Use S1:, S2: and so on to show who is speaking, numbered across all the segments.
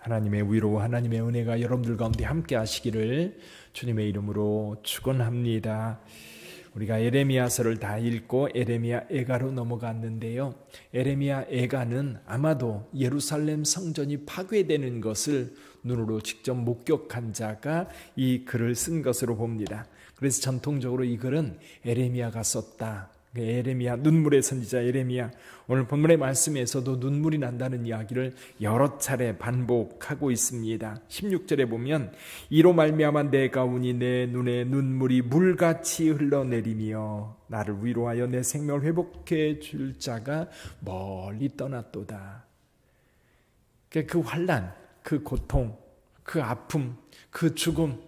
S1: 하나님의 위로, 하나님의 은혜가 여러분들 가운데 함께 하시기를 주님의 이름으로 축원합니다. 우리가 에레미야서를 다 읽고 에레미야 애가로 넘어갔는데요. 에레미야 애가는 아마도 예루살렘 성전이 파괴되는 것을 눈으로 직접 목격한 자가 이 글을 쓴 것으로 봅니다. 그래서 전통적으로 이 글은 에레미야가 썼다. 에레미야, 눈물의 선지자 에레미야, 오늘 본문의 말씀에서도 눈물이 난다는 이야기를 여러 차례 반복하고 있습니다. 16절에 보면 이로 말미암아 내가 우니 내 눈에 눈물이 물같이 흘러내리며 나를 위로하여 내 생명을 회복해 줄 자가 멀리 떠났도다. 그 환난, 그 고통, 그 아픔, 그 죽음,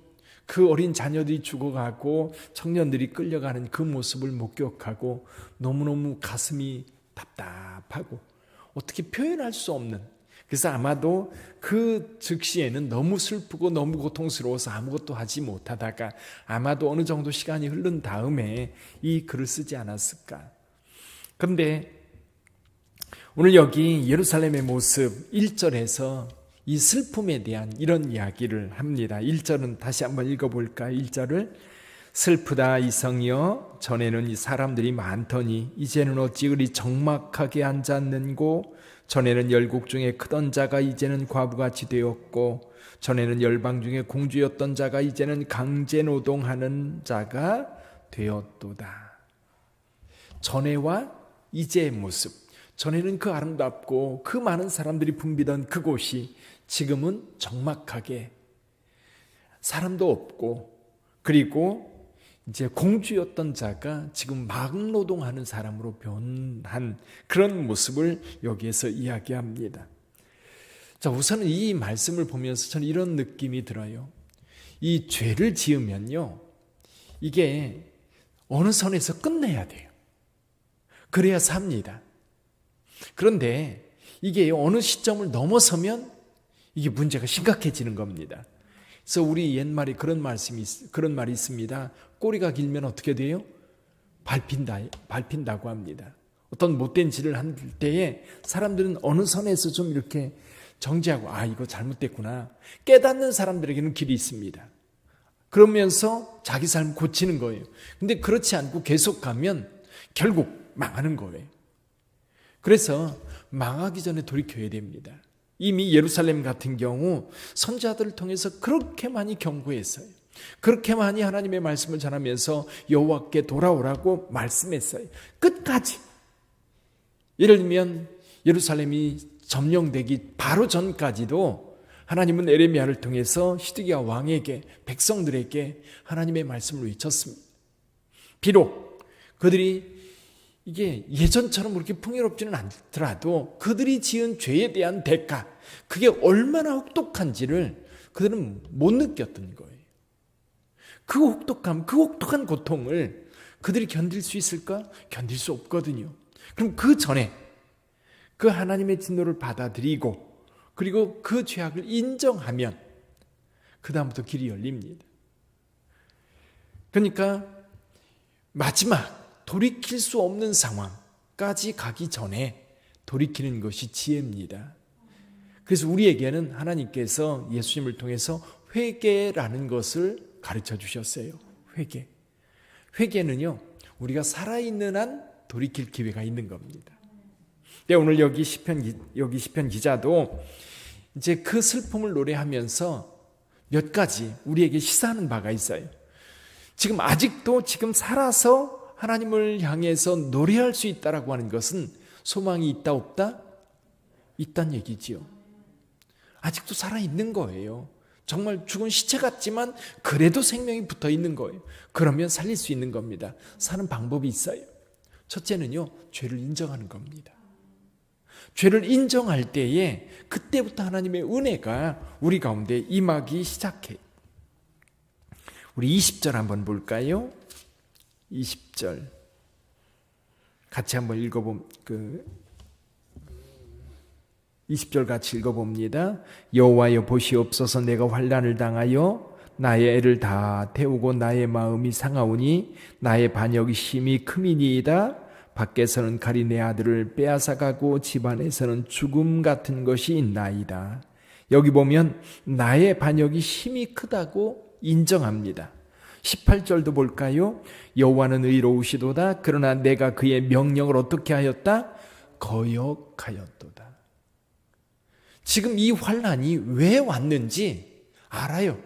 S1: 그 어린 자녀들이 죽어가고 청년들이 끌려가는 그 모습을 목격하고 너무너무 가슴이 답답하고 어떻게 표현할 수 없는, 그래서 아마도 그 즉시에는 너무 슬프고 너무 고통스러워서 아무것도 하지 못하다가 아마도 어느 정도 시간이 흐른 다음에 이 글을 쓰지 않았을까. 그런데 오늘 여기 예루살렘의 모습 1절에서 이 슬픔에 대한 이런 이야기를 합니다. 1절은 다시 한번 읽어볼까요? 1절을 슬프다 이 성이여 전에는 이 사람들이 많더니 이제는 어찌 그리 적막하게 앉았는고 전에는 열국 중에 크던 자가 이제는 과부같이 되었고 전에는 열방 중에 공주였던 자가 이제는 강제노동하는 자가 되었도다. 전에와 이제의 모습, 전에는 그 아름답고 그 많은 사람들이 붐비던 그곳이 지금은 적막하게 사람도 없고, 그리고 이제 공주였던 자가 지금 막노동하는 사람으로 변한 그런 모습을 여기에서 이야기합니다. 자, 우선은 이 말씀을 보면서 저는 이런 느낌이 들어요. 이 죄를 지으면요, 이게 어느 선에서 끝내야 돼요. 그래야 삽니다. 그런데 이게 어느 시점을 넘어서면 이게 문제가 심각해지는 겁니다. 그래서 우리 옛말에 그런 말이 있습니다. 꼬리가 길면 어떻게 돼요? 밟힌다고 합니다. 어떤 못된 짓을 할 때에 사람들은 어느 선에서 좀 이렇게 정지하고 이거 잘못됐구나 깨닫는 사람들에게는 길이 있습니다. 그러면서 자기 삶 고치는 거예요. 근데 그렇지 않고 계속 가면 결국 망하는 거예요. 그래서 망하기 전에 돌이켜야 됩니다. 이미 예루살렘 같은 경우 선지자들을 통해서 그렇게 많이 경고했어요. 그렇게 많이 하나님의 말씀을 전하면서 여호와께 돌아오라고 말씀했어요. 끝까지. 예를 들면 예루살렘이 점령되기 바로 전까지도 하나님은 에레미야를 통해서 시드기야 왕에게, 백성들에게 하나님의 말씀을 외쳤습니다. 비록 그들이 이게 예전처럼 그렇게 풍요롭지는 않더라도 그들이 지은 죄에 대한 대가, 그게 얼마나 혹독한지를 그들은 못 느꼈던 거예요. 그 혹독함, 그 혹독한 고통을 그들이 견딜 수 있을까? 견딜 수 없거든요. 그럼 그 전에 그 하나님의 진노를 받아들이고 그리고 그 죄악을 인정하면 그 다음부터 길이 열립니다. 그러니까 마지막 돌이킬 수 없는 상황까지 가기 전에 돌이키는 것이 지혜입니다. 그래서 우리에게는 하나님께서 예수님을 통해서 회개라는 것을 가르쳐 주셨어요. 회개는요, 우리가 살아있는 한 돌이킬 기회가 있는 겁니다. 근데 오늘 여기 시편 기자도 이제 그 슬픔을 노래하면서 몇 가지 우리에게 시사하는 바가 있어요. 지금 아직도 지금 살아서 하나님을 향해서 노래할 수 있다라고 하는 것은 소망이 있다 없다? 있다는 얘기지요. 아직도 살아있는 거예요. 정말 죽은 시체 같지만 그래도 생명이 붙어 있는 거예요. 그러면 살릴 수 있는 겁니다. 사는 방법이 있어요. 첫째는요, 죄를 인정하는 겁니다. 죄를 인정할 때에 그때부터 하나님의 은혜가 우리 가운데 임하기 시작해요. 우리 20절 한번 볼까요? 20절 같이 한번 20절 같이 읽어봅니다. 여호와여 보시옵소서 내가 환난을 당하여 나의 애를 다 태우고 나의 마음이 상하오니 나의 반역이 심히 크미니이다. 밖에서는 칼이 내 아들을 빼앗아가고 집 안에서는 죽음 같은 것이 있나이다. 여기 보면 나의 반역이 힘이 크다고 인정합니다. 18절도 볼까요? 여호와는 의로우시도다. 그러나 내가 그의 명령을 어떻게 하였다? 거역하였도다. 지금 이 환난이 왜 왔는지 알아요.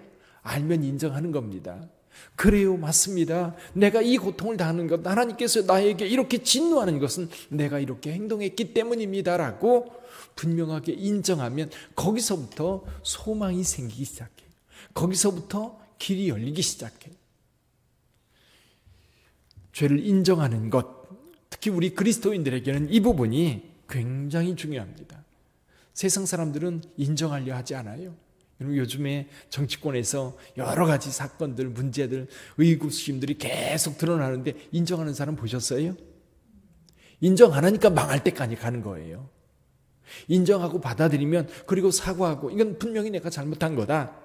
S1: 알면 인정하는 겁니다. 그래요, 맞습니다. 내가 이 고통을 당하는 것, 하나님께서 나에게 이렇게 진노하는 것은 내가 이렇게 행동했기 때문입니다라고 분명하게 인정하면 거기서부터 소망이 생기기 시작해요. 거기서부터 길이 열리기 시작해요. 죄를 인정하는 것, 특히 우리 그리스도인들에게는 이 부분이 굉장히 중요합니다. 세상 사람들은 인정하려 하지 않아요. 요즘에 정치권에서 여러 가지 사건들, 문제들, 의구심들이 계속 드러나는데 인정하는 사람 보셨어요? 인정 안 하니까 망할 때까지 가는 거예요. 인정하고 받아들이면, 그리고 사과하고, 이건 분명히 내가 잘못한 거다.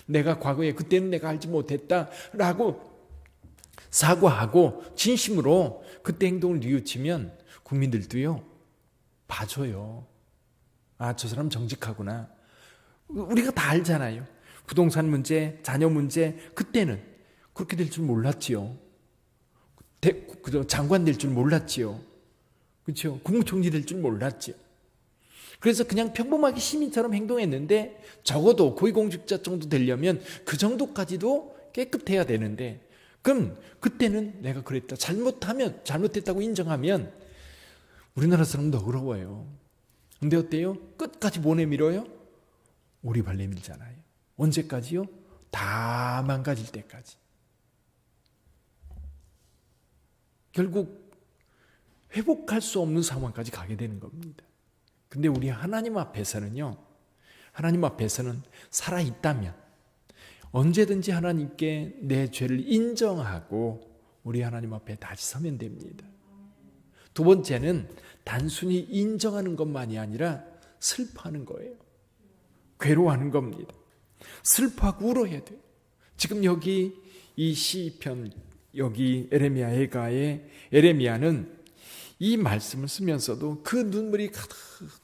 S1: 내가 과거에 그때는 내가 알지 못했다라고 사과하고 진심으로 그때 행동을 뉘우치면 국민들도요, 봐줘요. 아, 저 사람 정직하구나. 우리가 다 알잖아요. 부동산 문제, 자녀 문제, 그때는 그렇게 될 줄 몰랐지요. 장관 될 줄 몰랐지요. 그렇죠? 국무총리 될 줄 몰랐지요. 그래서 그냥 평범하게 시민처럼 행동했는데 적어도 고위공직자 정도 되려면 그 정도까지도 깨끗해야 되는데, 그럼 그때는 내가 그랬다. 잘못했다고 인정하면 우리나라 사람도 어려워요. 근데 어때요? 끝까지 못 내밀어요? 오리발 내밀잖아요. 언제까지요? 다 망가질 때까지. 결국 회복할 수 없는 상황까지 가게 되는 겁니다. 근데 우리 하나님 앞에서는요, 하나님 앞에서는 살아있다면 언제든지 하나님께 내 죄를 인정하고 우리 하나님 앞에 다시 서면 됩니다. 두 번째는 단순히 인정하는 것만이 아니라 슬퍼하는 거예요. 괴로워하는 겁니다. 슬퍼하고 울어야 돼요. 지금 여기 이 시편, 여기 에레미야 애가에 에레미야는 이 말씀을 쓰면서도 그 눈물이 가득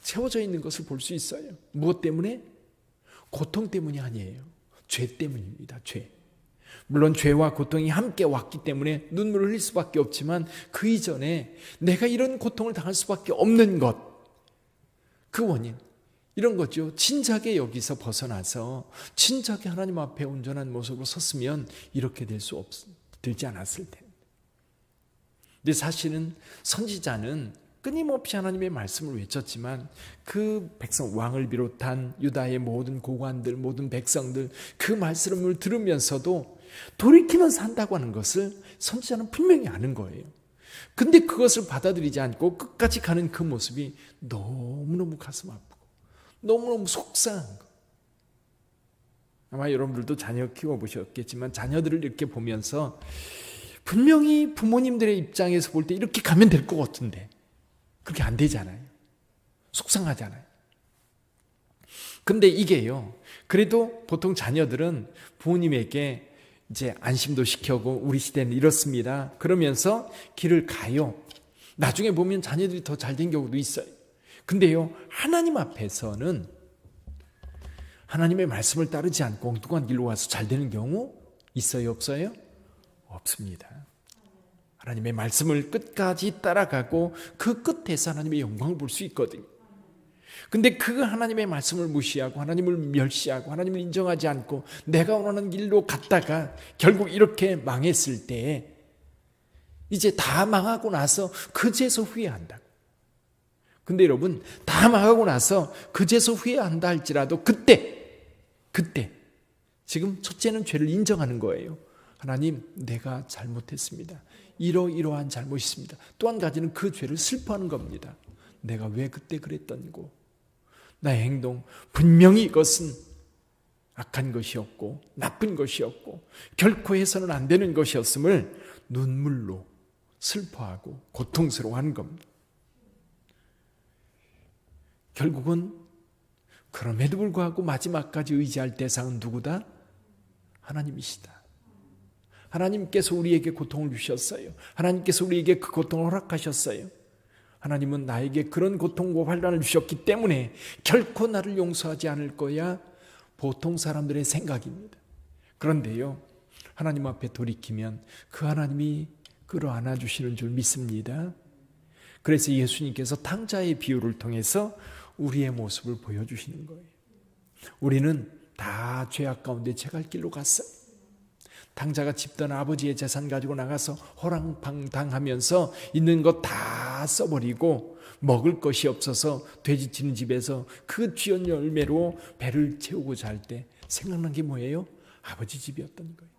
S1: 채워져 있는 것을 볼 수 있어요. 무엇 때문에? 고통 때문이 아니에요. 죄 때문입니다. 죄. 물론 죄와 고통이 함께 왔기 때문에 눈물을 흘릴 수밖에 없지만 그 이전에 내가 이런 고통을 당할 수밖에 없는 것, 그 원인, 이런 거죠. 진작에 여기서 벗어나서 진작에 하나님 앞에 온전한 모습으로 섰으면 이렇게 되지 않았을 텐데. 근데 사실은 선지자는 끊임없이 하나님의 말씀을 외쳤지만 그 백성, 왕을 비롯한 유다의 모든 고관들, 모든 백성들 그 말씀을 들으면서도 돌이키면 산다고 하는 것을 선지자는 분명히 아는 거예요. 근데 그것을 받아들이지 않고 끝까지 가는 그 모습이 너무너무 가슴 아프고 너무너무 속상한 거. 아마 여러분들도 자녀 키워보셨겠지만 자녀들을 이렇게 보면서 분명히 부모님들의 입장에서 볼 때 이렇게 가면 될 것 같은데 그렇게 안 되잖아요. 속상하잖아요. 근데 이게요, 그래도 보통 자녀들은 부모님에게 이제 안심도 시켜고 우리 시대는 이렇습니다 그러면서 길을 가요. 나중에 보면 자녀들이 더 잘 된 경우도 있어요. 근데요, 하나님 앞에서는 하나님의 말씀을 따르지 않고 엉뚱한 길로 와서 잘 되는 경우 있어요, 없어요? 없습니다. 하나님의 말씀을 끝까지 따라가고 그 끝에서 하나님의 영광을 볼 수 있거든요. 근데 그 하나님의 말씀을 무시하고 하나님을 멸시하고 하나님을 인정하지 않고 내가 원하는 길로 갔다가 결국 이렇게 망했을 때 이제 다 망하고 나서 그제서 후회한다. 근데 여러분, 다 망하고 나서 그제서 후회한다 할지라도 그때 지금 첫째는 죄를 인정하는 거예요. 하나님, 내가 잘못했습니다. 이러이러한 잘못이 있습니다. 또 한 가지는 그 죄를 슬퍼하는 겁니다. 내가 왜 그때 그랬던고. 나의 행동, 분명히 이것은 악한 것이었고 나쁜 것이었고 결코 해서는 안 되는 것이었음을 눈물로 슬퍼하고 고통스러워하는 겁니다. 결국은 그럼에도 불구하고 마지막까지 의지할 대상은 누구다? 하나님이시다. 하나님께서 우리에게 고통을 주셨어요. 하나님께서 우리에게 그 고통을 허락하셨어요. 하나님은 나에게 그런 고통과 환난을 주셨기 때문에 결코 나를 용서하지 않을 거야. 보통 사람들의 생각입니다. 그런데요, 하나님 앞에 돌이키면 그 하나님이 끌어안아 주시는 줄 믿습니다. 그래서 예수님께서 탕자의 비유를 통해서 우리의 모습을 보여주시는 거예요. 우리는 다 죄악 가운데 제갈 길로 갔어요. 탕자가 집던 아버지의 재산 가지고 나가서 호랑방탕하면서 있는 것 다 써버리고 먹을 것이 없어서 돼지치는 집에서 그 쥐연 열매로 배를 채우고 잘 때 생각난 게 뭐예요? 아버지 집이었던 거예요.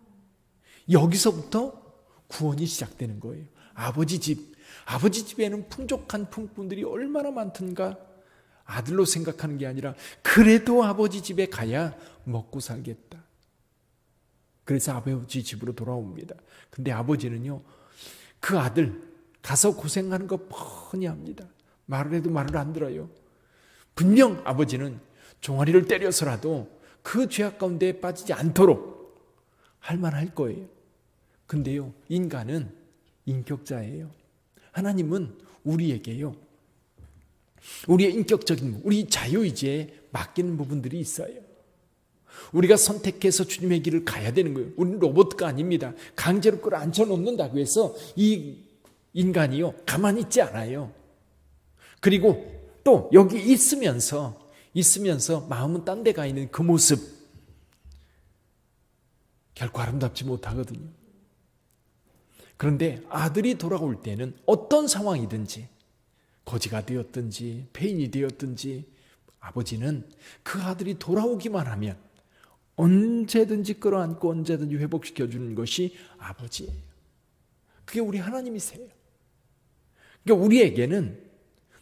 S1: 여기서부터 구원이 시작되는 거예요. 아버지 집에는 풍족한 품꾼들이 얼마나 많던가. 아들로 생각하는 게 아니라 그래도 아버지 집에 가야 먹고 살겠다. 그래서 아버지 집으로 돌아옵니다. 근데 아버지는요, 그 아들 가서 고생하는 거 뻔히 합니다. 말을 해도 말을 안 들어요. 분명 아버지는 종아리를 때려서라도 그 죄악 가운데 빠지지 않도록 할 만할 거예요. 근데요, 인간은 인격자예요. 하나님은 우리에게요, 우리의 인격적인, 우리 자유의지에 맡기는 부분들이 있어요. 우리가 선택해서 주님의 길을 가야 되는 거예요. 우리는 로봇가 아닙니다. 강제로 끌어앉혀 놓는다고 해서 이 인간이요, 가만히 있지 않아요. 그리고 또 여기 있으면서 마음은 딴 데 가 있는 그 모습 결코 아름답지 못하거든요. 그런데 아들이 돌아올 때는 어떤 상황이든지, 거지가 되었든지 폐인이 되었든지, 아버지는 그 아들이 돌아오기만 하면 언제든지 끌어안고 언제든지 회복시켜주는 것이 아버지예요. 그게 우리 하나님이세요. 그러니까 우리에게는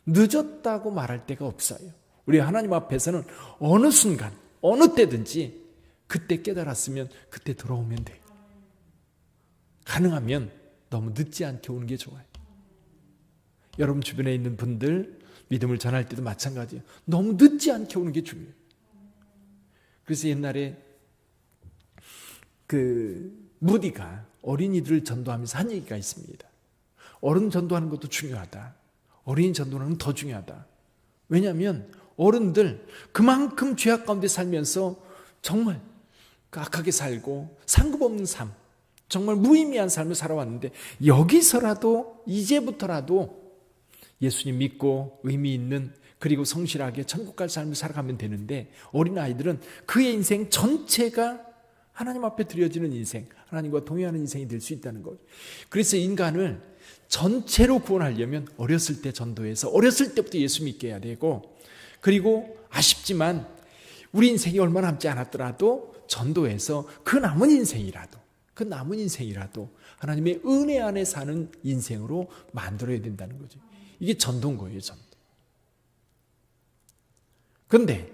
S1: 늦었다고 말할 데가 없어요. 우리 하나님 앞에서는 어느 순간 어느 때든지 그때 깨달았으면 그때 돌아오면 돼요. 가능하면 너무 늦지 않게 오는 게 좋아요. 여러분 주변에 있는 분들 믿음을 전할 때도 마찬가지예요. 너무 늦지 않게 오는 게 중요해요. 그래서 옛날에 무디가 어린이들을 전도하면서 한 얘기가 있습니다. 어른 전도하는 것도 중요하다. 어린이 전도하는 건 더 중요하다. 왜냐하면 어른들 그만큼 죄악 가운데 살면서 정말 악하게 살고 상급 없는 삶, 정말 무의미한 삶을 살아왔는데 여기서라도 이제부터라도 예수님 믿고 의미 있는, 그리고 성실하게 천국 갈 삶을 살아가면 되는데, 어린아이들은 그의 인생 전체가 하나님 앞에 드려지는 인생, 하나님과 동행하는 인생이 될 수 있다는 거예요. 그래서 인간을 전체로 구원하려면 어렸을 때 전도해서 어렸을 때부터 예수 믿게 해야 되고, 그리고 아쉽지만 우리 인생이 얼마 남지 않았더라도 전도해서 그 남은 인생이라도 하나님의 은혜 안에 사는 인생으로 만들어야 된다는 거죠. 이게 전도인 거예요, 전도. 그런데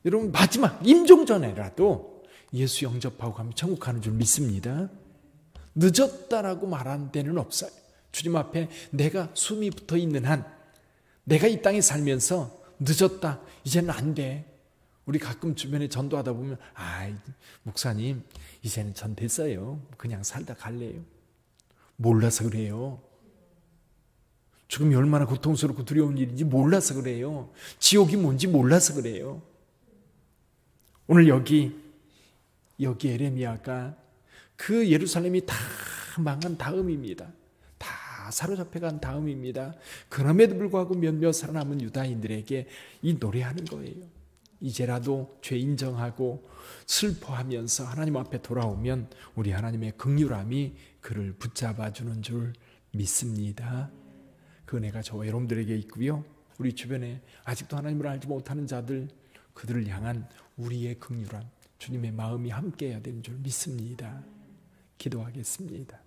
S1: 여러분, 마지막 임종 전에라도 예수 영접하고 가면 천국 가는 줄 믿습니다. 늦었다라고 말하는 데는 없어요. 주님 앞에 내가 숨이 붙어 있는 한, 내가 이 땅에 살면서 늦었다, 이제는 안 돼. 우리 가끔 주변에 전도하다 보면, 목사님 이제는 전 됐어요, 그냥 살다 갈래요. 몰라서 그래요. 죽음이 얼마나 고통스럽고 두려운 일인지 몰라서 그래요. 지옥이 뭔지 몰라서 그래요. 오늘 여기 에레미야가 그 예루살렘이 다 망한 다음입니다. 다 사로잡혀간 다음입니다. 그럼에도 불구하고 몇몇 살아남은 유다인들에게 이 노래하는 거예요. 이제라도 죄 인정하고 슬퍼하면서 하나님 앞에 돌아오면 우리 하나님의 긍휼함이 그를 붙잡아주는 줄 믿습니다. 그 은혜가 저와 여러분들에게 있고요, 우리 주변에 아직도 하나님을 알지 못하는 자들, 그들을 향한 우리의 긍휼함, 주님의 마음이 함께해야 되는 줄 믿습니다. 기도하겠습니다.